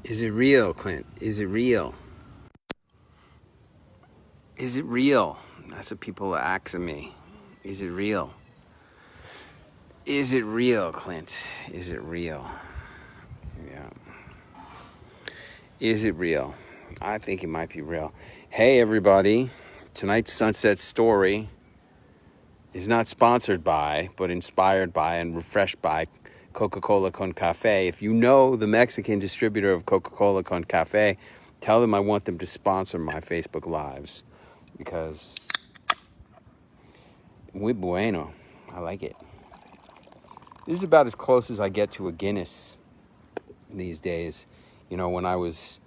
Is it real, Clint? Is it real? Is it real? That's what people are asking me. Is it real? Is it real, Clint? Is it real? Yeah. Is it real? I think it might be real. Hey, everybody. Tonight's Sunset Story is not sponsored by, but inspired by and refreshed by Coca-Cola con Café. If you know the Mexican distributor of Coca-Cola con Café, tell them I want them to sponsor my Facebook Lives because muy bueno. I like it. This is about as close as I get to a Guinness these days. You know, when I was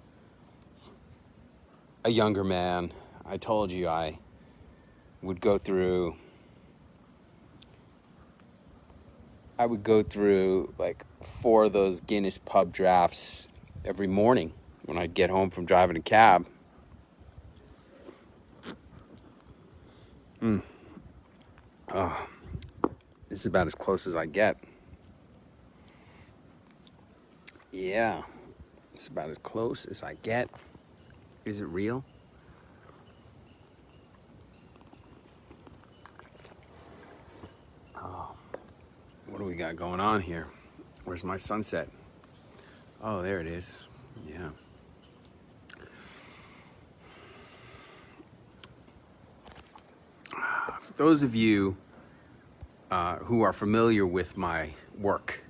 a younger man, I told you I would go through like 4 of those Guinness pub drafts every morning when I'd get home from driving a cab. Oh, this is about as close as I get. Yeah, it's about as close as I get. Is it real? Oh, what do we got going on here? Where's my sunset? Oh, there it is. Yeah. For those of you who are familiar with my work,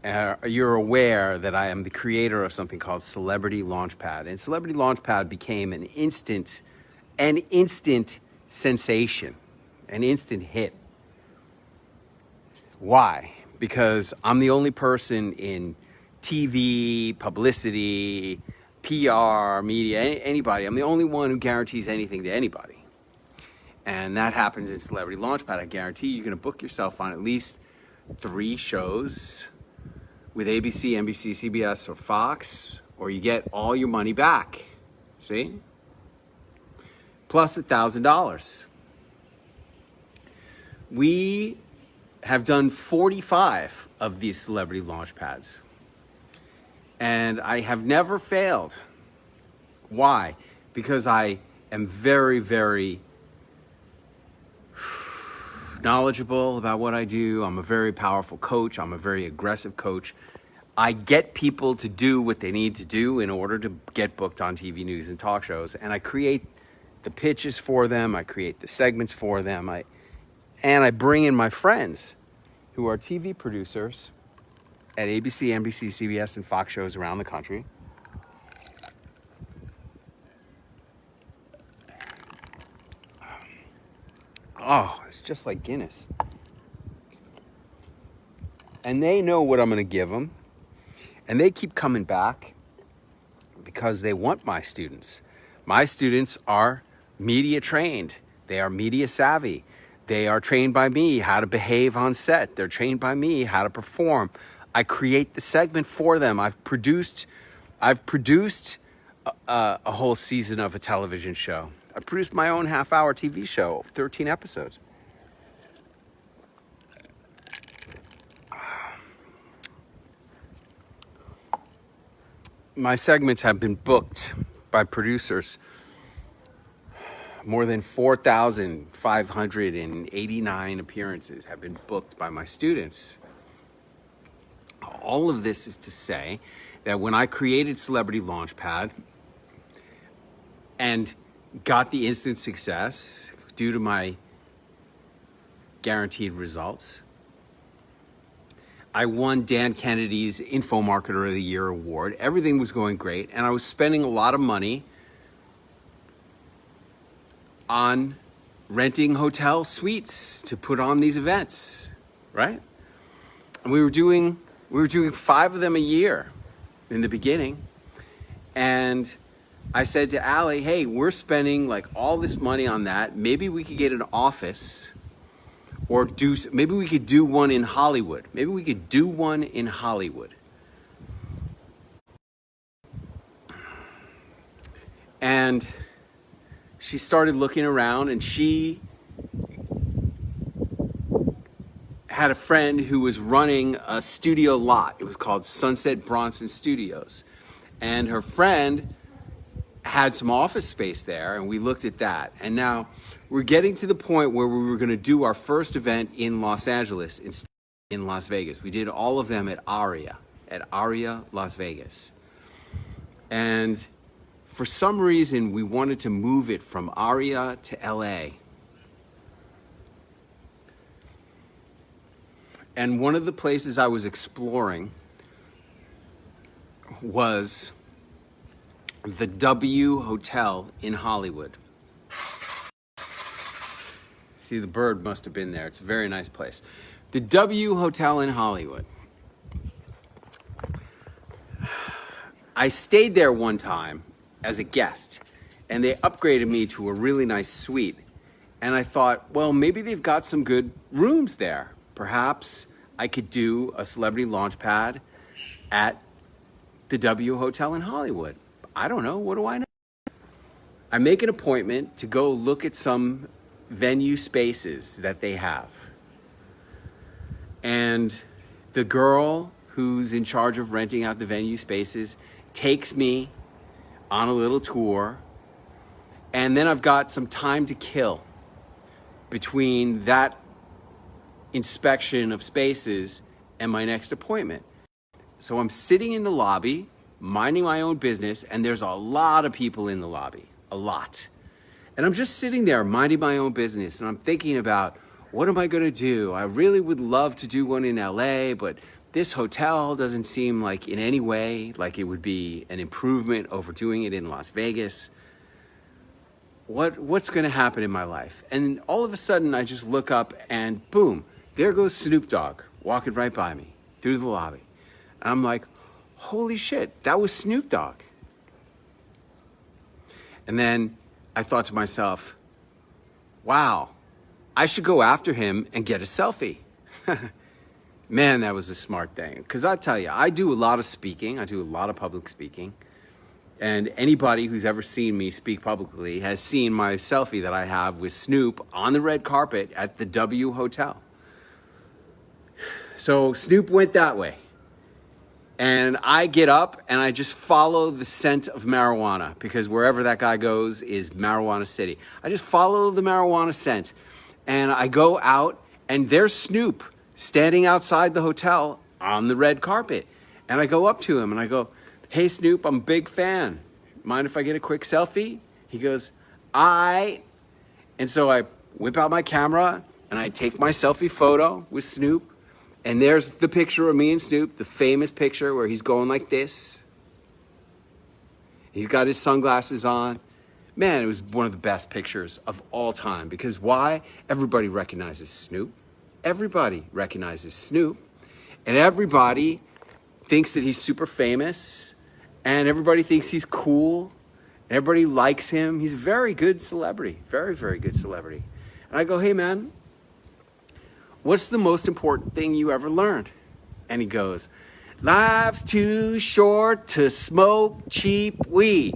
you're aware that I am the creator of something called Celebrity Launchpad. And Celebrity Launchpad became an instant sensation, an instant hit. Why? Because I'm the only person in TV, publicity, PR, media, anybody. I'm the only one who guarantees anything to anybody. And that happens in Celebrity Launchpad. I guarantee you're going to book yourself on at least 3 shows with ABC, NBC, CBS, or Fox, or you get all your money back. See? Plus $1,000. We have done 45 of these Celebrity Launchpads. And I have never failed. Why? Because I am very, very knowledgeable about what I do. I'm a very powerful coach. I'm a very aggressive coach. I get people to do what they need to do in order to get booked on TV news and talk shows. And I create the pitches for them. I create the segments for them. And I bring in my friends who are TV producers at ABC, NBC, CBS, and Fox shows around the country. Oh, it's just like Guinness. And they know what I'm going to give them. And they keep coming back because they want my students. My students are media trained. They are media savvy. They are trained by me how to behave on set. They're trained by me how to perform. I create the segment for them. I've produced a whole season of a television show. I produced my own half-hour TV show, 13 episodes. My segments have been booked by producers. More than 4,589 appearances have been booked by my students. All of this is to say that when I created Celebrity Launchpad and got the instant success due to my guaranteed results, I won Dan Kennedy's Info Marketer of the Year award. Everything was going great, and I was spending a lot of money on renting hotel suites to put on these events, right? And we were doing 5 of them a year in the beginning. And I said to Allie, hey, we're spending like all this money on that. Maybe we could get an office or maybe we could do one in Hollywood. And she started looking around, and she had a friend who was running a studio lot. It was called Sunset Bronson Studios. and her friend had some office space there, and we looked at that. And now we're getting to the point where we were going to do our first event in Los Angeles instead in Las Vegas. We did all of them at Aria Las Vegas. And for some reason, we wanted to move it from Aria to LA. And one of the places I was exploring was the W Hotel in Hollywood. See, the bird must have been there. It's a very nice place. The W Hotel in Hollywood. I stayed there one time as a guest, and they upgraded me to a really nice suite. And I thought, well, maybe they've got some good rooms there. Perhaps I could do a celebrity launch pad at the W Hotel in Hollywood. I don't know. What do I know? I make an appointment to go look at some venue spaces that they have. And the girl who's in charge of renting out the venue spaces takes me on a little tour. And then I've got some time to kill between that inspection of spaces and my next appointment. So I'm sitting in the lobby, minding my own business, and there's a lot of people in the lobby, a lot. And I'm just sitting there minding my own business, and I'm thinking about, what am I gonna do? I really would love to do one in LA, but this hotel doesn't seem like in any way like it would be an improvement over doing it in Las Vegas. What's gonna happen in my life? And all of a sudden I just look up and boom, there goes Snoop Dogg walking right by me through the lobby. And I'm like, holy shit, that was Snoop Dogg. And then I thought to myself, wow, I should go after him and get a selfie. Man, that was a smart thing. Because I tell you, I do a lot of speaking. I do a lot of public speaking. And anybody who's ever seen me speak publicly has seen my selfie that I have with Snoop on the red carpet at the W Hotel. So Snoop went that way. And I get up and I just follow the scent of marijuana, because wherever that guy goes is marijuana city. I just follow the marijuana scent. And I go out and there's Snoop standing outside the hotel on the red carpet. And I go up to him and I go, hey Snoop, I'm a big fan. Mind if I get a quick selfie? He goes, and so I whip out my camera and I take my selfie photo with Snoop. And there's the picture of me and Snoop, the famous picture where he's going like this. He's got his sunglasses on. Man, it was one of the best pictures of all time. Because why? Everybody recognizes Snoop. Everybody recognizes Snoop. And everybody thinks that he's super famous. And everybody thinks he's cool. And everybody likes him. He's a very good celebrity. Very, very good celebrity. And I go, hey man, what's the most important thing you ever learned? And he goes, life's too short to smoke cheap weed.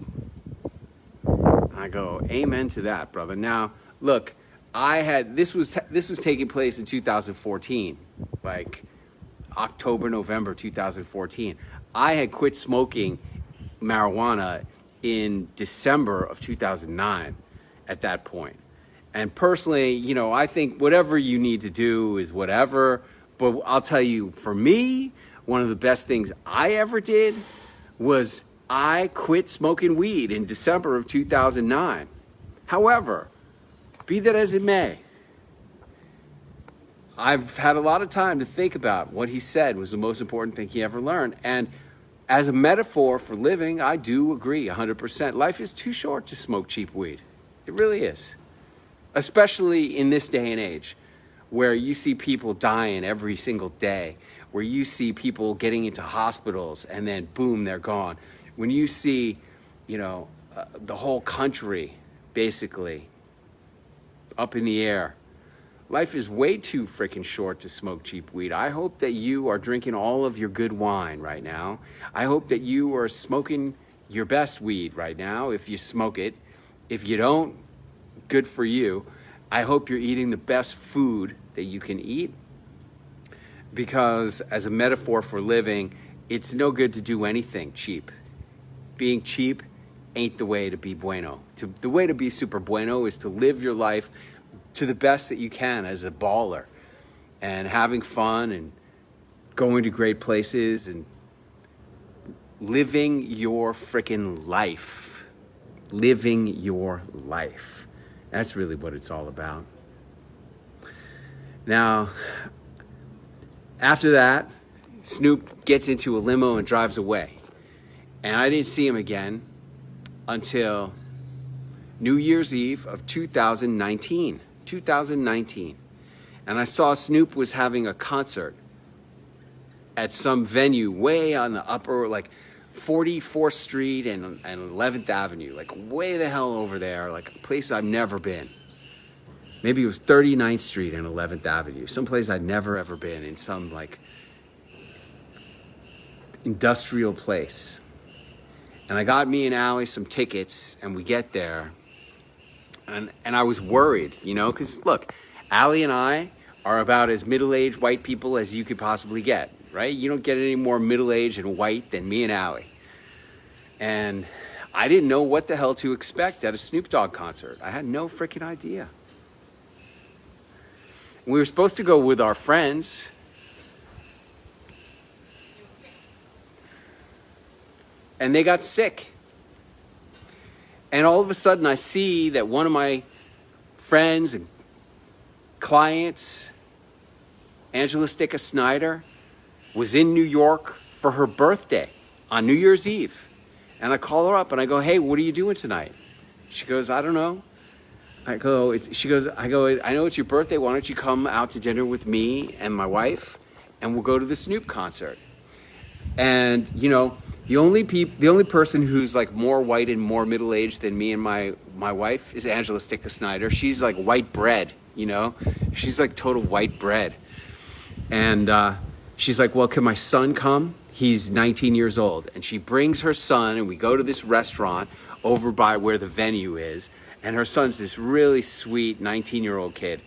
And I go, amen to that, brother. Now, look, this was taking place in 2014, like October, November 2014. I had quit smoking marijuana in December of 2009 at that point. And personally, you know, I think whatever you need to do is whatever. But I'll tell you, for me, one of the best things I ever did was I quit smoking weed in December of 2009. However, be that as it may, I've had a lot of time to think about what he said was the most important thing he ever learned. And as a metaphor for living, I do agree 100%. Life is too short to smoke cheap weed. It really is. Especially in this day and age, where you see people dying every single day, where you see people getting into hospitals and then boom, they're gone. When you see, you know, the whole country basically up in the air. Life is way too freaking short to smoke cheap weed. I hope that you are drinking all of your good wine right now. I hope that you are smoking your best weed right now, if you smoke it. If you don't, good for you. I hope you're eating the best food that you can eat, because as a metaphor for living, it's no good to do anything cheap. being cheap ain't the way to be bueno. The way to be super bueno is to live your life to the best that you can as a baller, and having fun and going to great places and living your freaking life. Living your life. That's really what it's all about. Now, after that, Snoop gets into a limo and drives away. And I didn't see him again until New Year's Eve of 2019. 2019. And I saw Snoop was having a concert at some venue way on the upper, like 44th Street and 11th Avenue, like way the hell over there, like a place I've never been. Maybe it was 39th Street and 11th Avenue, someplace I'd never ever been, in some like industrial place. And I got me and Allie some tickets, and we get there, and I was worried, you know, because look, Allie and I are about as middle-aged white people as you could possibly get, right? You don't get any more middle-aged and white than me and Allie. And I didn't know what the hell to expect at a Snoop Dogg concert. I had no freaking idea. We were supposed to go with our friends. And they got sick. And all of a sudden I see that one of my friends and clients, Angela Sticka Snyder, was in New York for her birthday on New Year's Eve. And I call her up and I go, hey, what are you doing tonight? She goes, I don't know. I go, I know it's your birthday. Why don't you come out to dinner with me and my wife, and we'll go to the Snoop concert. And, you know, the only person who's like more white and more middle-aged than me and my wife is Angela Sticka Snyder. She's like white bread, you know? She's like total white bread. And she's like, well, can my son come? He's 19 years old. And she brings her son, and we go to this restaurant over by where the venue is. And her son's this really sweet 19-year-old kid.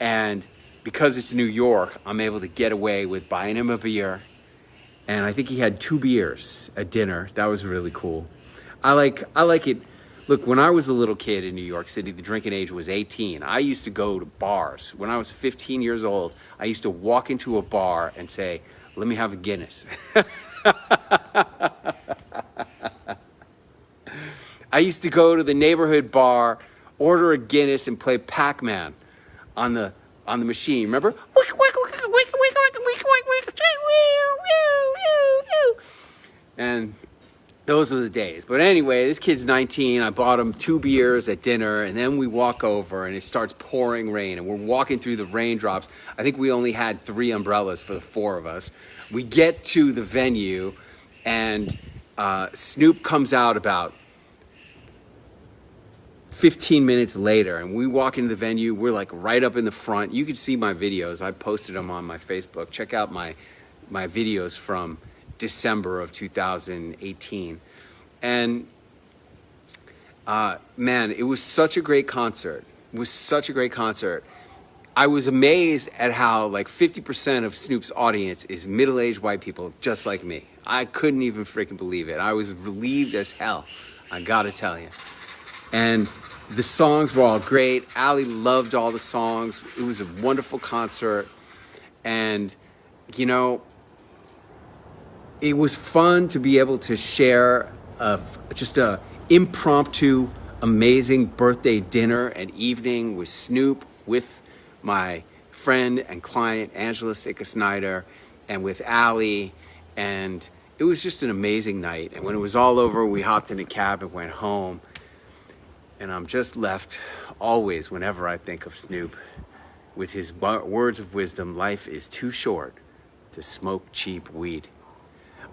And because it's New York, I'm able to get away with buying him a beer. And I think he had 2 beers at dinner. That was really cool. I like it. Look, when I was a little kid in New York City, the drinking age was 18. I used to go to bars. When I was 15 years old, I used to walk into a bar and say, let me have a Guinness. I used to go to the neighborhood bar, order a Guinness, and play Pac-Man on the machine. Remember? And those were the days. But anyway, this kid's 19. I bought him 2 beers at dinner, and then we walk over, and it starts pouring rain, and we're walking through the raindrops. I think we only had 3 umbrellas for the 4 of us. We get to the venue, and Snoop comes out about 15 minutes later, and we walk into the venue. We're like right up in the front. You can see my videos. I posted them on my Facebook. Check out my videos from December of 2018. And man, it was such a great concert. It was such a great concert. I was amazed at how like 50% of Snoop's audience is middle-aged white people just like me. I couldn't even freaking believe it. I was relieved as hell, I gotta tell you. And the songs were all great. Allie loved all the songs. It was a wonderful concert. And, you know, it was fun to be able to share just a impromptu, amazing birthday dinner and evening with Snoop, with my friend and client, Angela Sticka Snyder, and with Allie. And it was just an amazing night. And when it was all over, we hopped in a cab and went home. And I'm just left always, whenever I think of Snoop, with his words of wisdom, life is too short to smoke cheap weed.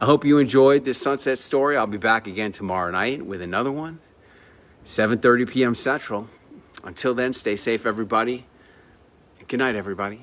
I hope you enjoyed this Sunset Story. I'll be back again tomorrow night with another one, 7:30 p.m. Central. Until then, stay safe, everybody. Good night, everybody.